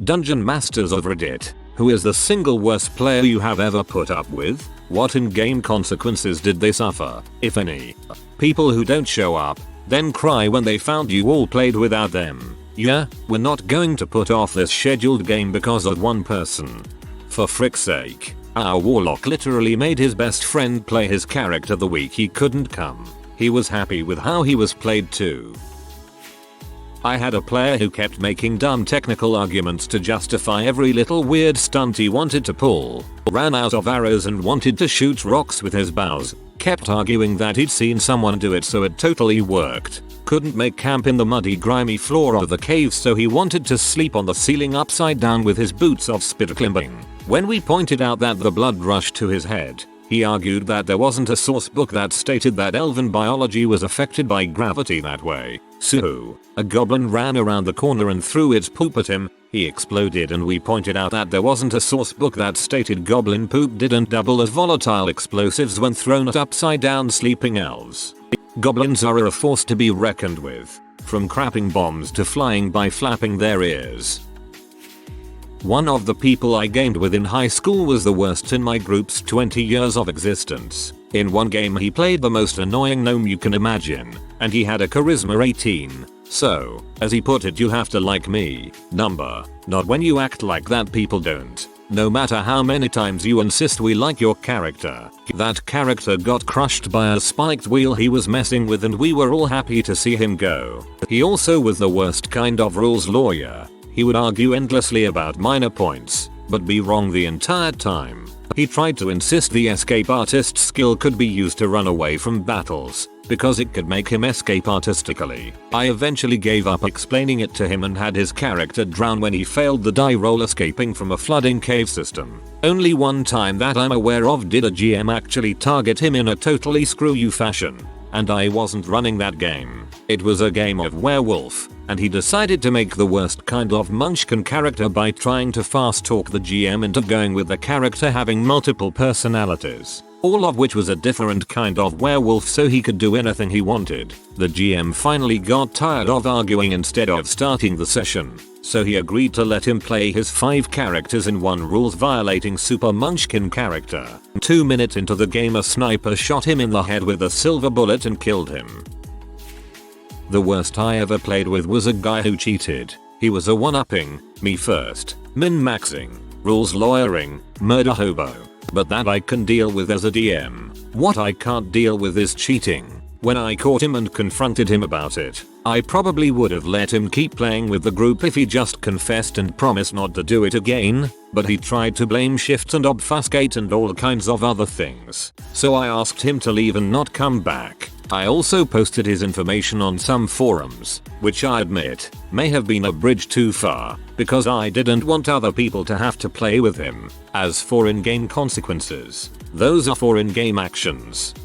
Dungeon Masters of Reddit. Who is the single worst player you have ever put up with? What in-game consequences did they suffer, if any? People who don't show up, then cry when they found you all played without them. Yeah, we're not going to put off this scheduled game because of one person. For frick's sake, our warlock literally made his best friend play his character the week he couldn't come. He was happy with how he was played too. I had a player who kept making dumb technical arguments to justify every little weird stunt he wanted to pull, ran out of arrows and wanted to shoot rocks with his bows, kept arguing that he'd seen someone do it so it totally worked, couldn't make camp in the muddy grimy floor of the cave so he wanted to sleep on the ceiling upside down with his boots off spit climbing. When we pointed out that the blood rushed to his head, he argued that there wasn't a source book that stated that elven biology was affected by gravity that way. So, a goblin ran around the corner and threw its poop at him, he exploded, and we pointed out that there wasn't a source book that stated goblin poop didn't double as volatile explosives when thrown at upside down sleeping elves. Goblins are a force to be reckoned with, from crapping bombs to flying by flapping their ears. One of the people I gamed with in high school was the worst in my group's 20 years of existence. In one game he played the most annoying gnome you can imagine, and he had a charisma 18. So, as he put it, you have to like me, number. Not when you act like that people don't. No matter how many times you insist we like your character. That character got crushed by a spiked wheel he was messing with and we were all happy to see him go. He also was the worst kind of rules lawyer. He would argue endlessly about minor points, but be wrong the entire time. He tried to insist the escape artist skill could be used to run away from battles, because it could make him escape artistically. I eventually gave up explaining it to him and had his character drown when he failed the die roll escaping from a flooding cave system. Only one time that I'm aware of did a GM actually target him in a totally screw you fashion, and I wasn't running that game. It was a game of werewolf, and he decided to make the worst kind of munchkin character by trying to fast talk the GM into going with the character having multiple personalities, all of which was a different kind of werewolf so he could do anything he wanted. The GM finally got tired of arguing instead of starting the session, so he agreed to let him play his 5 characters in one rules violating super munchkin character. 2 minutes into the game a sniper shot him in the head with a silver bullet and killed him. The worst I ever played with was a guy who cheated. He was a one-upping, me first, min-maxing, rules lawyering, murder hobo. But that I can deal with as a DM. What I can't deal with is cheating. When I caught him and confronted him about it, I probably would have let him keep playing with the group if he just confessed and promised not to do it again, but he tried to blame shift and obfuscate and all kinds of other things. So I asked him to leave and not come back. I also posted his information on some forums, which I admit may have been a bridge too far, because I didn't want other people to have to play with him. As for in-game consequences, those are for in-game actions.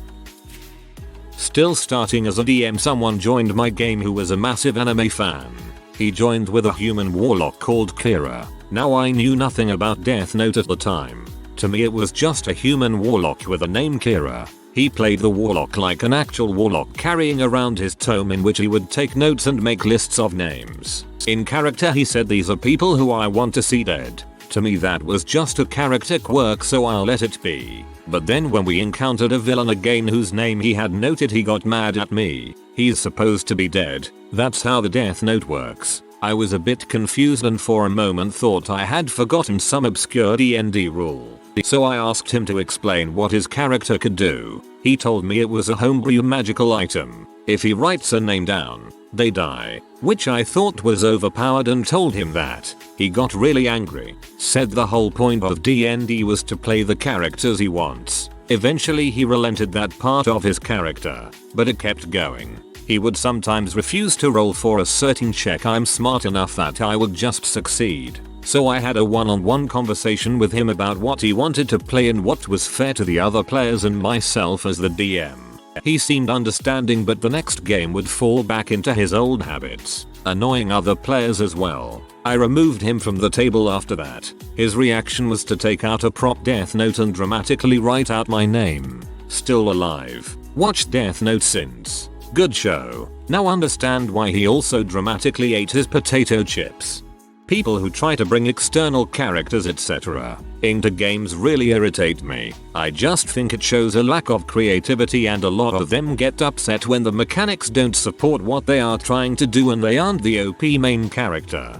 Still starting as a DM, someone joined my game who was a massive anime fan. He joined with a human warlock called Kira. Now I knew nothing about Death Note at the time. To me it was just a human warlock with a name Kira. He played the warlock like an actual warlock, carrying around his tome in which he would take notes and make lists of names. In character he said, "These are people who I want to see dead." To me that was just a character quirk, so I'll let it be. But then when we encountered a villain again whose name he had noted, he got mad at me. He's supposed to be dead. That's how the Death Note works. I was a bit confused and for a moment thought I had forgotten some obscure D&D rule. So I asked him to explain what his character could do. He told me it was a homebrew magical item. If he writes a name down, they die, which I thought was overpowered and told him that. He got really angry, said the whole point of D&D was to play the characters he wants. Eventually he relented that part of his character, but it kept going. He would sometimes refuse to roll for a certain check. I'm smart enough that I would just succeed. So I had a one-on-one conversation with him about what he wanted to play and what was fair to the other players and myself as the DM. He seemed understanding, but the next game would fall back into his old habits, annoying other players as well. I removed him from the table after that. His reaction was to take out a prop Death Note and dramatically write out my name. Still alive. Watched Death Note since. Good show. Now understand why he also dramatically ate his potato chips. People who try to bring external characters etc. into games really irritate me. I just think it shows a lack of creativity, and a lot of them get upset when the mechanics don't support what they are trying to do and they aren't the OP main character.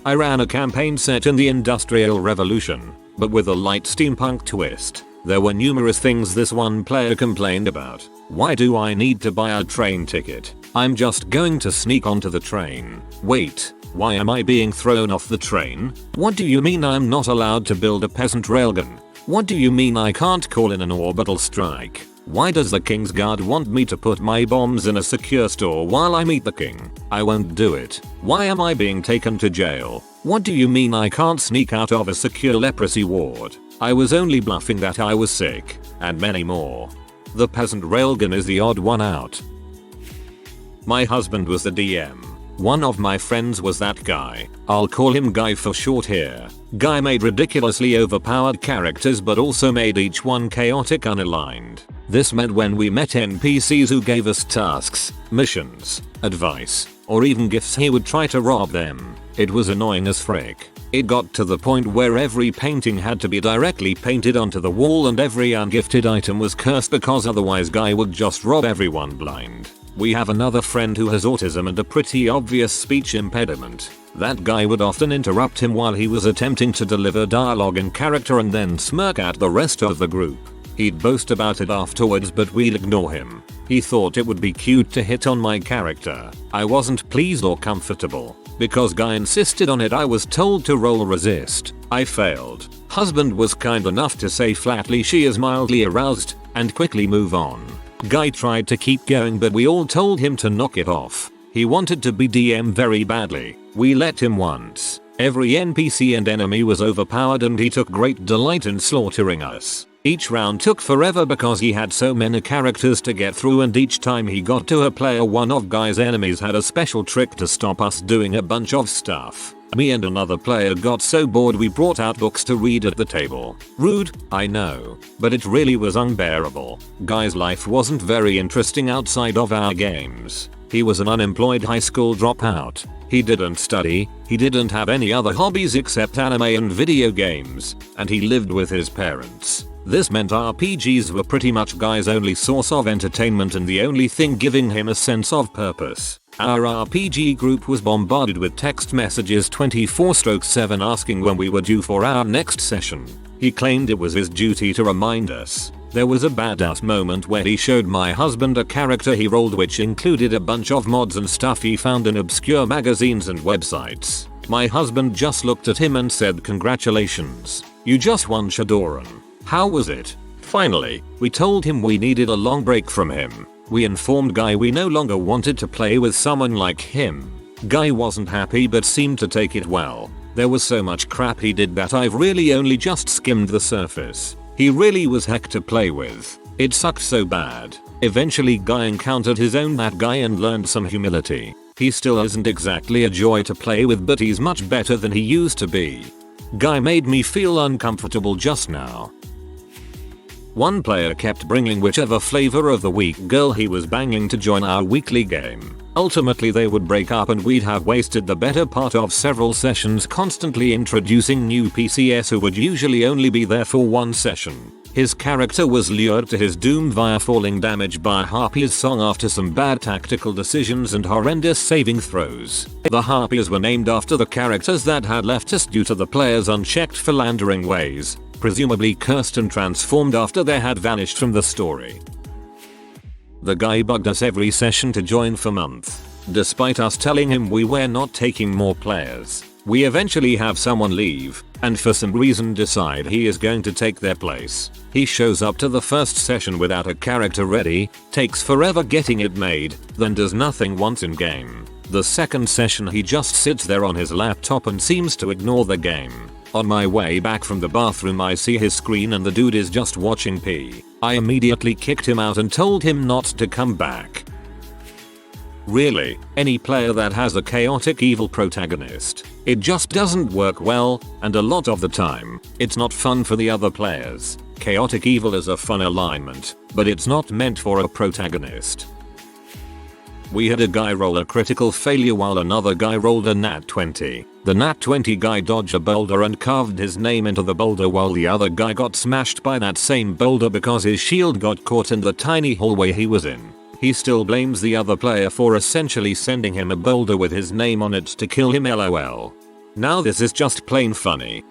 I ran a campaign set in the Industrial Revolution, but with a light steampunk twist. There were numerous things this one player complained about. Why do I need to buy a train ticket? I'm just going to sneak onto the train. Wait, why am I being thrown off the train? What do you mean I'm not allowed to build a peasant railgun? What do you mean I can't call in an orbital strike? Why does the King's Guard want me to put my bombs in a secure store while I meet the king? I won't do it. Why am I being taken to jail? What do you mean I can't sneak out of a secure leprosy ward? I was only bluffing that I was sick, and many more. The peasant railgun is the odd one out. My husband was the DM. One of my friends was that guy. I'll call him Guy for short here. Guy made ridiculously overpowered characters but also made each one chaotic unaligned. This meant when we met NPCs who gave us tasks, missions, advice, or even gifts, he would try to rob them. It was annoying as frick. It got to the point where every painting had to be directly painted onto the wall and every ungifted item was cursed because otherwise Guy would just rob everyone blind. We have another friend who has autism and a pretty obvious speech impediment. That guy would often interrupt him while he was attempting to deliver dialogue in character and then smirk at the rest of the group. He'd boast about it afterwards, but we'd ignore him. He thought it would be cute to hit on my character. I wasn't pleased or comfortable. Because Guy insisted on it, I was told to roll resist. I failed. Husband was kind enough to say flatly she is mildly aroused and quickly move on. Guy tried to keep going but we all told him to knock it off. He wanted to be DM very badly. We let him once. Every NPC and enemy was overpowered and he took great delight in slaughtering us. Each round took forever because he had so many characters to get through, and each time he got to a player, one of Guy's enemies had a special trick to stop us doing a bunch of stuff. Me and another player got so bored we brought out books to read at the table. Rude, I know, but it really was unbearable. Guy's life wasn't very interesting outside of our games. He was an unemployed high school dropout. He didn't study, he didn't have any other hobbies except anime and video games, and he lived with his parents. This meant RPGs were pretty much Guy's only source of entertainment and the only thing giving him a sense of purpose. Our RPG group was bombarded with text messages 24/7 asking when we were due for our next session. He claimed it was his duty to remind us. There was a badass moment where he showed my husband a character he rolled which included a bunch of mods and stuff he found in obscure magazines and websites. My husband just looked at him and said, "Congratulations, you just won Shadowrun. How was it?" Finally, we told him we needed a long break from him. We informed Guy we no longer wanted to play with someone like him. Guy wasn't happy but seemed to take it well. There was so much crap he did that I've really only just skimmed the surface. He really was heck to play with. It sucked so bad. Eventually Guy encountered his own that guy and learned some humility. He still isn't exactly a joy to play with, but he's much better than he used to be. Guy made me feel uncomfortable just now. One player kept bringing whichever flavor of the week girl he was banging to join our weekly game. Ultimately they would break up and we'd have wasted the better part of several sessions constantly introducing new PCS who would usually only be there for one session. His character was lured to his doom via falling damage by a Harpy's song after some bad tactical decisions and horrendous saving throws. The Harpies were named after the characters that had left us due to the players' unchecked philandering ways, presumably cursed and transformed after they had vanished from the story. The guy bugged us every session to join for months, despite us telling him we were not taking more players. We eventually have someone leave, and for some reason decide he is going to take their place. He shows up to the first session without a character ready, takes forever getting it made, then does nothing once in game. The second session he just sits there on his laptop and seems to ignore the game. On my way back from the bathroom I see his screen and the dude is just watching pee. I immediately kicked him out and told him not to come back. Really, any player that has a chaotic evil protagonist, it just doesn't work well, and a lot of the time, it's not fun for the other players. Chaotic evil is a fun alignment, but it's not meant for a protagonist. We had a guy roll a critical failure while another guy rolled a nat 20. The nat 20 guy dodged a boulder and carved his name into the boulder while the other guy got smashed by that same boulder because his shield got caught in the tiny hallway he was in. He still blames the other player for essentially sending him a boulder with his name on it to kill him, lol. Now this is just plain funny.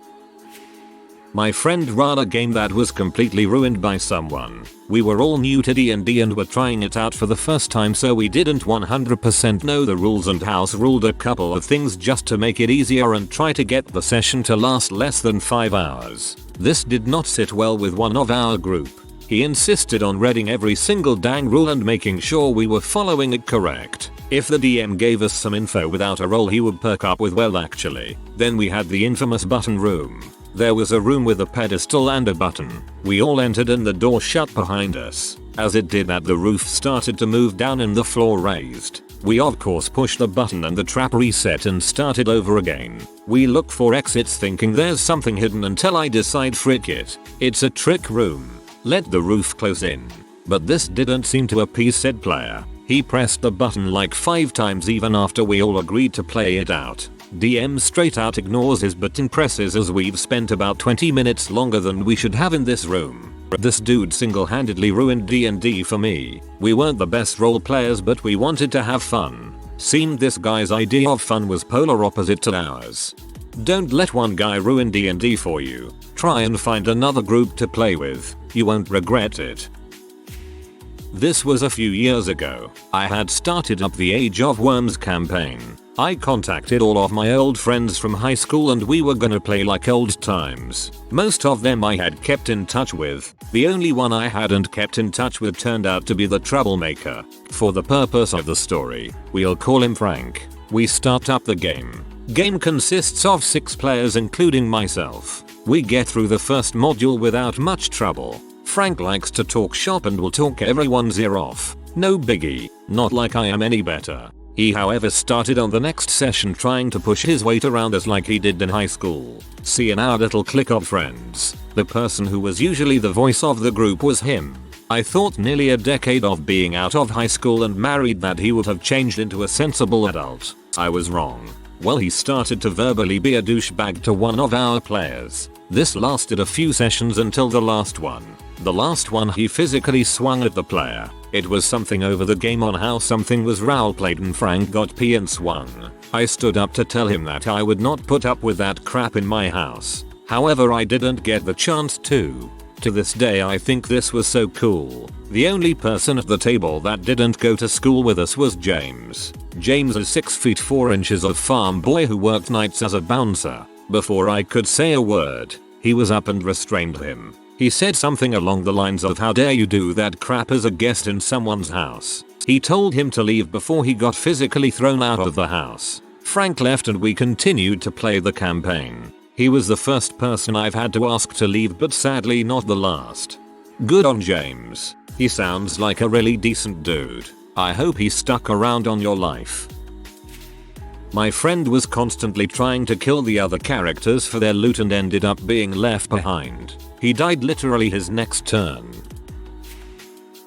My friend ran a game that was completely ruined by someone. We were all new to D&D and were trying it out for the first time, so we didn't 100% know the rules and house ruled a couple of things just to make it easier and try to get the session to last less than 5 hours. This did not sit well with one of our group. He insisted on reading every single dang rule and making sure we were following it correct. If the DM gave us some info without a roll, he would perk up with "well actually." Then we had the infamous button room. There was a room with a pedestal and a button. We all entered and the door shut behind us. As it did that, the roof started to move down and the floor raised. We of course pushed the button and the trap reset and started over again. We look for exits thinking there's something hidden until I decide, frick it. It's a trick room. Let the roof close in. But this didn't seem to appease said player. He pressed the button like 5 times even after we all agreed to play it out. DM straight out ignores his button presses as we've spent about 20 minutes longer than we should have in this room. This dude single-handedly ruined D&D for me. We weren't the best role players, but we wanted to have fun. Seemed this guy's idea of fun was polar opposite to ours. Don't let one guy ruin D&D for you. Try and find another group to play with. You won't regret it. This was a few years ago. I had started up the Age of Worms campaign. I contacted all of my old friends from high school and we were gonna play like old times. Most of them I had kept in touch with. The only one I hadn't kept in touch with turned out to be the troublemaker. For the purpose of the story, we'll call him Frank. We start up the game. Game consists of 6 players including myself. We get through the first module without much trouble. Frank likes to talk shop and will talk everyone's ear off. No biggie, not like I am any better. He however started on the next session trying to push his weight around us like he did in high school. See, in our little clique of friends, the person who was usually the voice of the group was him. I thought nearly a decade of being out of high school and married that he would have changed into a sensible adult. I was wrong. Well, he started to verbally be a douchebag to one of our players. This lasted a few sessions until the last one. The last one he physically swung at the player. It was something over the game on how something was roleplayed and Frank got pee and swung. I stood up to tell him that I would not put up with that crap in my house. However, I didn't get the chance to. To this day I think this was so cool. The only person at the table that didn't go to school with us was James. James is 6 feet 4 inches of farm boy who worked nights as a bouncer. Before I could say a word, he was up and restrained him. He said something along the lines of, "How dare you do that crap as a guest in someone's house." He told him to leave before he got physically thrown out of the house. Frank left and we continued to play the campaign. He was the first person I've had to ask to leave, but sadly not the last. Good on James. He sounds like a really decent dude. I hope he stuck around on your life. My friend was constantly trying to kill the other characters for their loot and ended up being left behind. He died literally his next turn.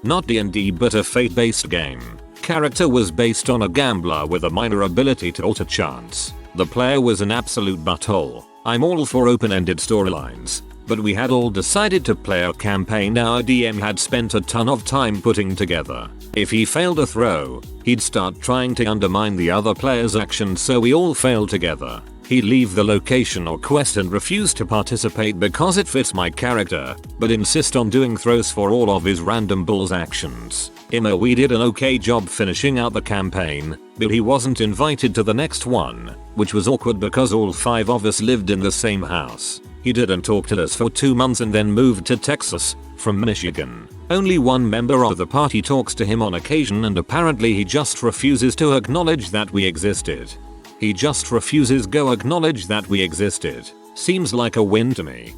Not D&D but a fate-based game. Character was based on a gambler with a minor ability to alter chance. The player was an absolute butthole. I'm all for open-ended storylines, but we had all decided to play a campaign our DM had spent a ton of time putting together. If he failed a throw, he'd start trying to undermine the other player's actions, so we all failed together. He'd leave the location or quest and refuse to participate because it fits my character, but insist on doing throws for all of his random bull's actions. We did an okay job finishing out the campaign, but he wasn't invited to the next one, which was awkward because all 5 of us lived in the same house. He didn't talk to us for 2 months and then moved to Texas from Michigan. Only one member of the party talks to him on occasion and apparently he just refuses to acknowledge that we existed. He just refuses to acknowledge that we existed. Seems like a win to me.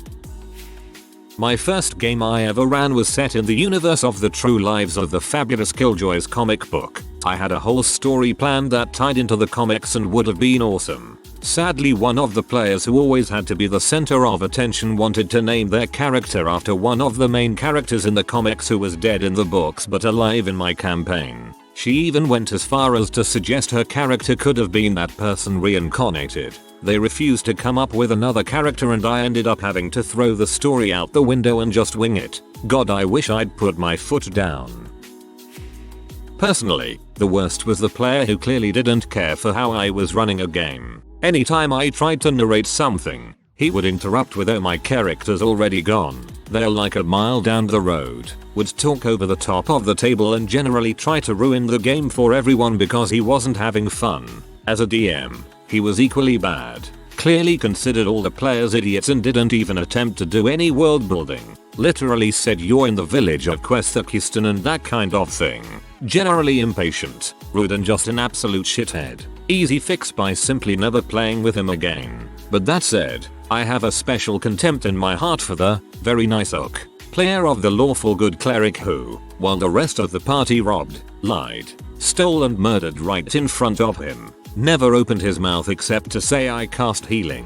My first game I ever ran was set in the universe of the True Lives of the Fabulous Killjoys comic book. I had a whole story planned that tied into the comics and would have been awesome. Sadly, one of the players who always had to be the center of attention wanted to name their character after one of the main characters in the comics who was dead in the books but alive in my campaign. She even went as far as to suggest her character could have been that person reincarnated. They refused to come up with another character and I ended up having to throw the story out the window and just wing it. God, I wish I'd put my foot down. Personally, the worst was the player who clearly didn't care for how I was running a game. Anytime I tried to narrate something, he would interrupt with, "Oh, my character's already gone. They're like a mile down the road," would talk over the top of the table and generally try to ruin the game for everyone because he wasn't having fun. As a DM, he was equally bad. Clearly considered all the players idiots and didn't even attempt to do any world building. Literally said you're in the village of Questakistan and that kind of thing. Generally impatient, rude and just an absolute shithead. Easy fix by simply never playing with him again. But that said, I have a special contempt in my heart for the very nice oak player of the lawful good cleric who, while the rest of the party robbed, lied, stole and murdered right in front of him, never opened his mouth except to say I cast healing.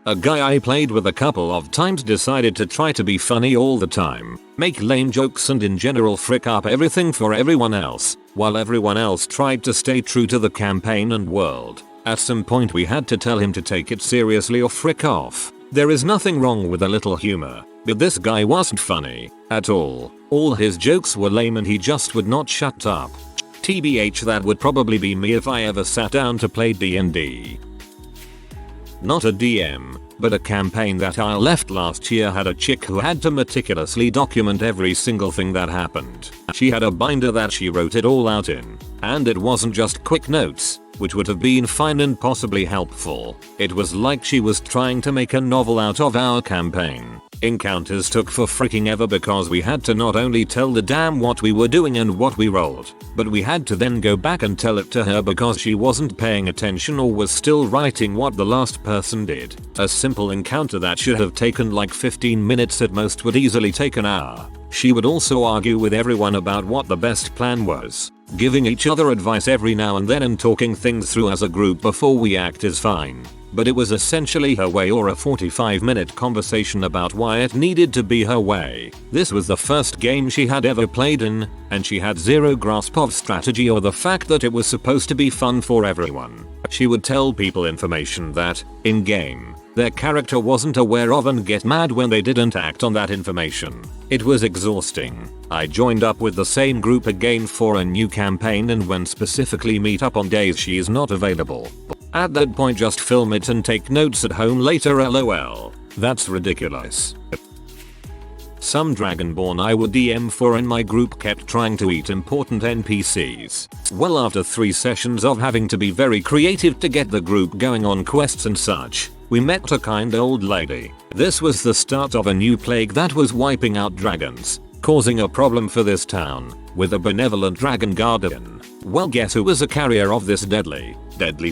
A guy I played with a couple of times decided to try to be funny all the time, make lame jokes and in general frick up everything for everyone else, while everyone else tried to stay true to the campaign and world. At some point we had to tell him to take it seriously or frick off. There is nothing wrong with a little humor, but this guy wasn't funny at all. All his jokes were lame and he just would not shut up. TBH, that would probably be me if I ever sat down to play D&D. Not a DM, but a campaign that I left last year had a chick who had to meticulously document every single thing that happened. She had a binder that she wrote it all out in, and it wasn't just quick notes, which would have been fine and possibly helpful. It was like she was trying to make a novel out of our campaign. Encounters took for freaking ever because we had to not only tell the DM what we were doing and what we rolled, but we had to then go back and tell it to her because she wasn't paying attention or was still writing what the last person did. A simple encounter that should have taken like 15 minutes at most would easily take an hour. She would also argue with everyone about what the best plan was. Giving each other advice every now and then and talking things through as a group before we act is fine. But it was essentially her way or a 45-minute conversation about why it needed to be her way. This was the first game she had ever played in, and she had zero grasp of strategy or the fact that it was supposed to be fun for everyone. She would tell people information that, in game, their character wasn't aware of and get mad when they didn't act on that information. It was exhausting. I joined up with the same group again for a new campaign and when specifically meet up on days she is not available. At that point just film it and take notes at home later, lol. That's ridiculous. Some Dragonborn I would DM for in my group kept trying to eat important NPCs. Well, after 3 sessions of having to be very creative to get the group going on quests and such, we met a kind old lady. This was the start of a new plague that was wiping out dragons, causing a problem for this town, with a benevolent dragon guardian. Well, guess who was a carrier of this deadly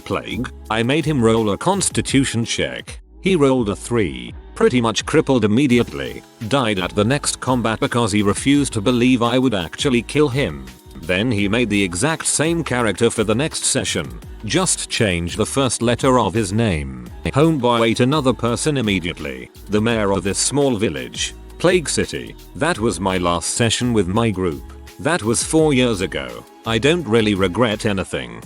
plague? I made him roll a constitution check. He rolled a 3, pretty much crippled immediately, died at the next combat because he refused to believe I would actually kill him. Then he made the exact same character for the next session, just changed the first letter of his name. Homeboy ate another person immediately, the mayor of this small village, Plague City. That was my last session with my group. That was 4 years ago. I don't really regret anything.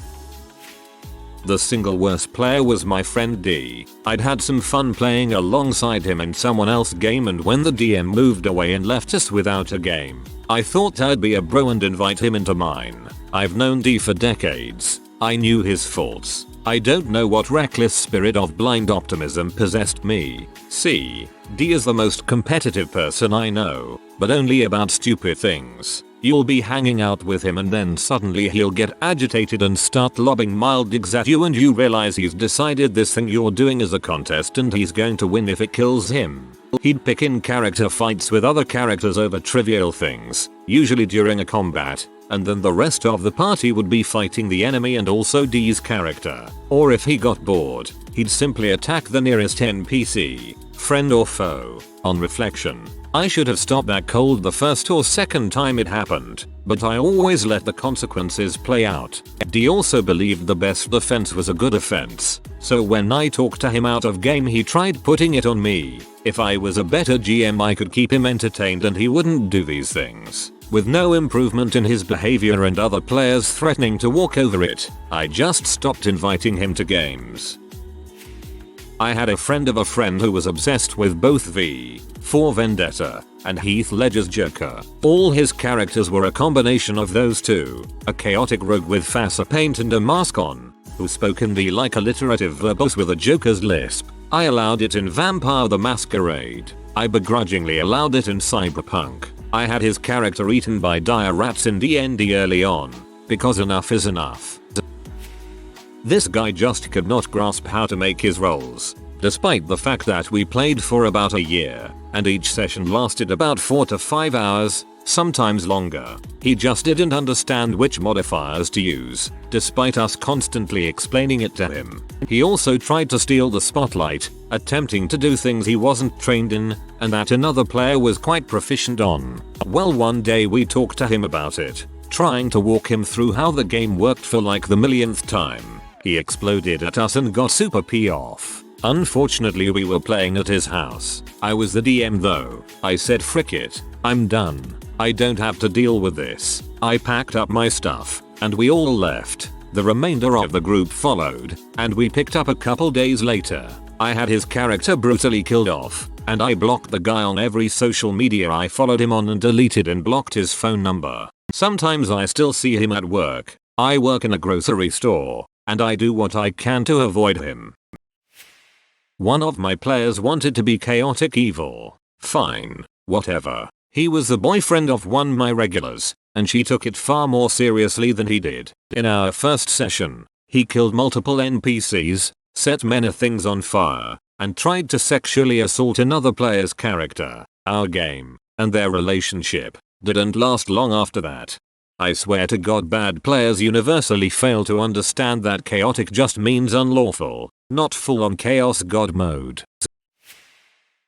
The single worst player was my friend D. I'd had some fun playing alongside him in someone else's game, and when the DM moved away and left us without a game, I thought I'd be a bro and invite him into mine. I've known D for decades. I knew his faults. I don't know what reckless spirit of blind optimism possessed me. See, D is the most competitive person I know, but only about stupid things. You'll be hanging out with him and then suddenly he'll get agitated and start lobbing mild digs at you and you realize he's decided this thing you're doing is a contest and he's going to win if it kills him. He'd pick in character fights with other characters over trivial things, usually during a combat, and then the rest of the party would be fighting the enemy and also D's character. Or if he got bored, he'd simply attack the nearest NPC, friend or foe. On reflection, I should have stopped that cold the first or second time it happened, but I always let the consequences play out. D also believed the best defense was a good offense, so when I talked to him out of game he tried putting it on me. If I was a better GM I could keep him entertained and he wouldn't do these things. With no improvement in his behavior and other players threatening to walk over it, I just stopped inviting him to games. I had a friend of a friend who was obsessed with both V for Vendetta and Heath Ledger's Joker. All his characters were a combination of those two, a chaotic rogue with facet paint and a mask on, who spoke in the like alliterative verbose with a Joker's lisp. I allowed it in Vampire the Masquerade. I begrudgingly allowed it in Cyberpunk. I had his character eaten by dire rats in D&D early on, because enough is enough. This guy just could not grasp how to make his rolls, despite the fact that we played for about a year, and each session lasted about 4 to 5 hours, sometimes longer. He just didn't understand which modifiers to use, despite us constantly explaining it to him. He also tried to steal the spotlight, attempting to do things he wasn't trained in, and that another player was quite proficient on. Well, one day we talked to him about it, trying to walk him through how the game worked for like the millionth time. He exploded at us and got super pissed off. Unfortunately, we were playing at his house. I was the DM though. I said, frick it, I'm done. I don't have to deal with this. I packed up my stuff, and we all left. The remainder of the group followed, and we picked up a couple days later. I had his character brutally killed off, and I blocked the guy on every social media I followed him on and deleted and blocked his phone number. Sometimes I still see him at work. I work in a grocery store, and I do what I can to avoid him. One of my players wanted to be chaotic evil. Fine, whatever. He was the boyfriend of one of my regulars, and she took it far more seriously than he did. In our first session, he killed multiple NPCs, set many things on fire, and tried to sexually assault another player's character. Our game, and their relationship, didn't last long after that. I swear to God, bad players universally fail to understand that chaotic just means unlawful, not full-on chaos god mode.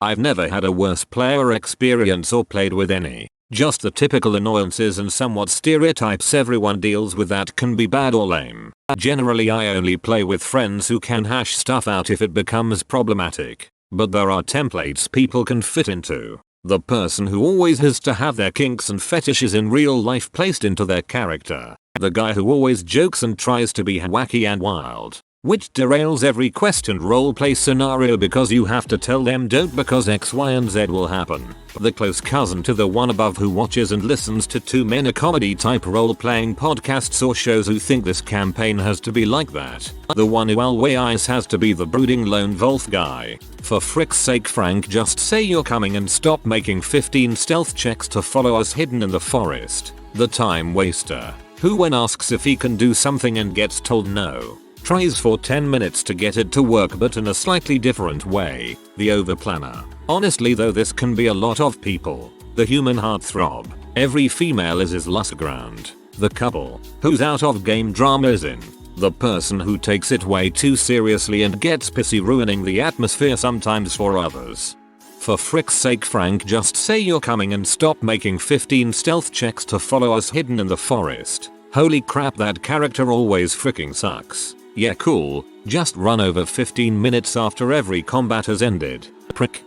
I've never had a worse player experience or played with any. Just the typical annoyances and somewhat stereotypes everyone deals with that can be bad or lame. Generally, I only play with friends who can hash stuff out if it becomes problematic. But there are templates people can fit into. The person who always has to have their kinks and fetishes in real life placed into their character. The guy who always jokes and tries to be wacky and wild, which derails every quest and roleplay scenario because you have to tell them don't because X, Y, and Z will happen. The close cousin to the one above who watches and listens to too many comedy type role-playing podcasts or shows who think this campaign has to be like that. The one who always has to be the brooding lone wolf guy. For frick's sake, Frank, just say you're coming and stop making 15 stealth checks to follow us hidden in the forest. The time waster, who when asks if he can do something and gets told no, tries for 10 minutes to get it to work but in a slightly different way. The overplanner. Honestly though, this can be a lot of people. The human heartthrob. Every female is his lust ground. The couple whose out of game drama is in. The person who takes it way too seriously and gets pissy, ruining the atmosphere sometimes for others. For frick's sake, Frank, just say you're coming and stop making 15 stealth checks to follow us hidden in the forest. Holy crap, that character always fricking sucks. Yeah, cool, just run over 15 minutes after every combat has ended. Prick.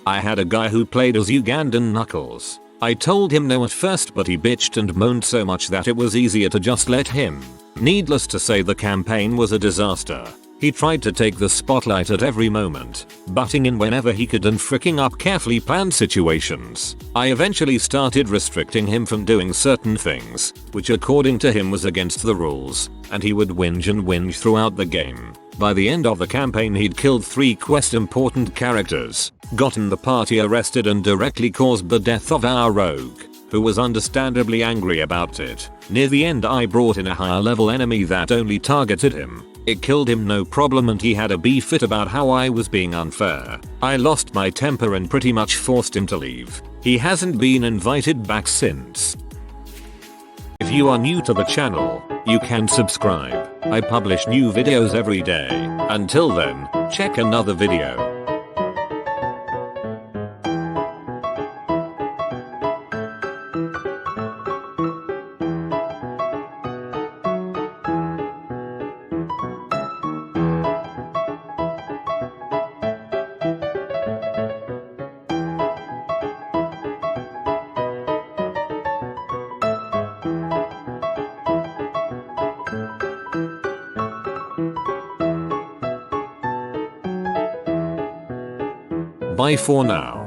I had a guy who played as Ugandan Knuckles. I told him no at first, but he bitched and moaned so much that it was easier to just let him. Needless to say, the campaign was a disaster. He tried to take the spotlight at every moment, butting in whenever he could and fricking up carefully planned situations. I eventually started restricting him from doing certain things, which according to him was against the rules, and he would whinge and whinge throughout the game. By the end of the campaign, he'd killed 3 quest important characters, gotten the party arrested, and directly caused the death of our rogue, who was understandably angry about it. Near the end, I brought in a higher level enemy that only targeted him. It killed him no problem, and he had a beef fit about how I was being unfair. I lost my temper and pretty much forced him to leave. He hasn't been invited back since. If you are new to the channel, you can subscribe. I publish new videos every day. Until then, check another video. Bye for now.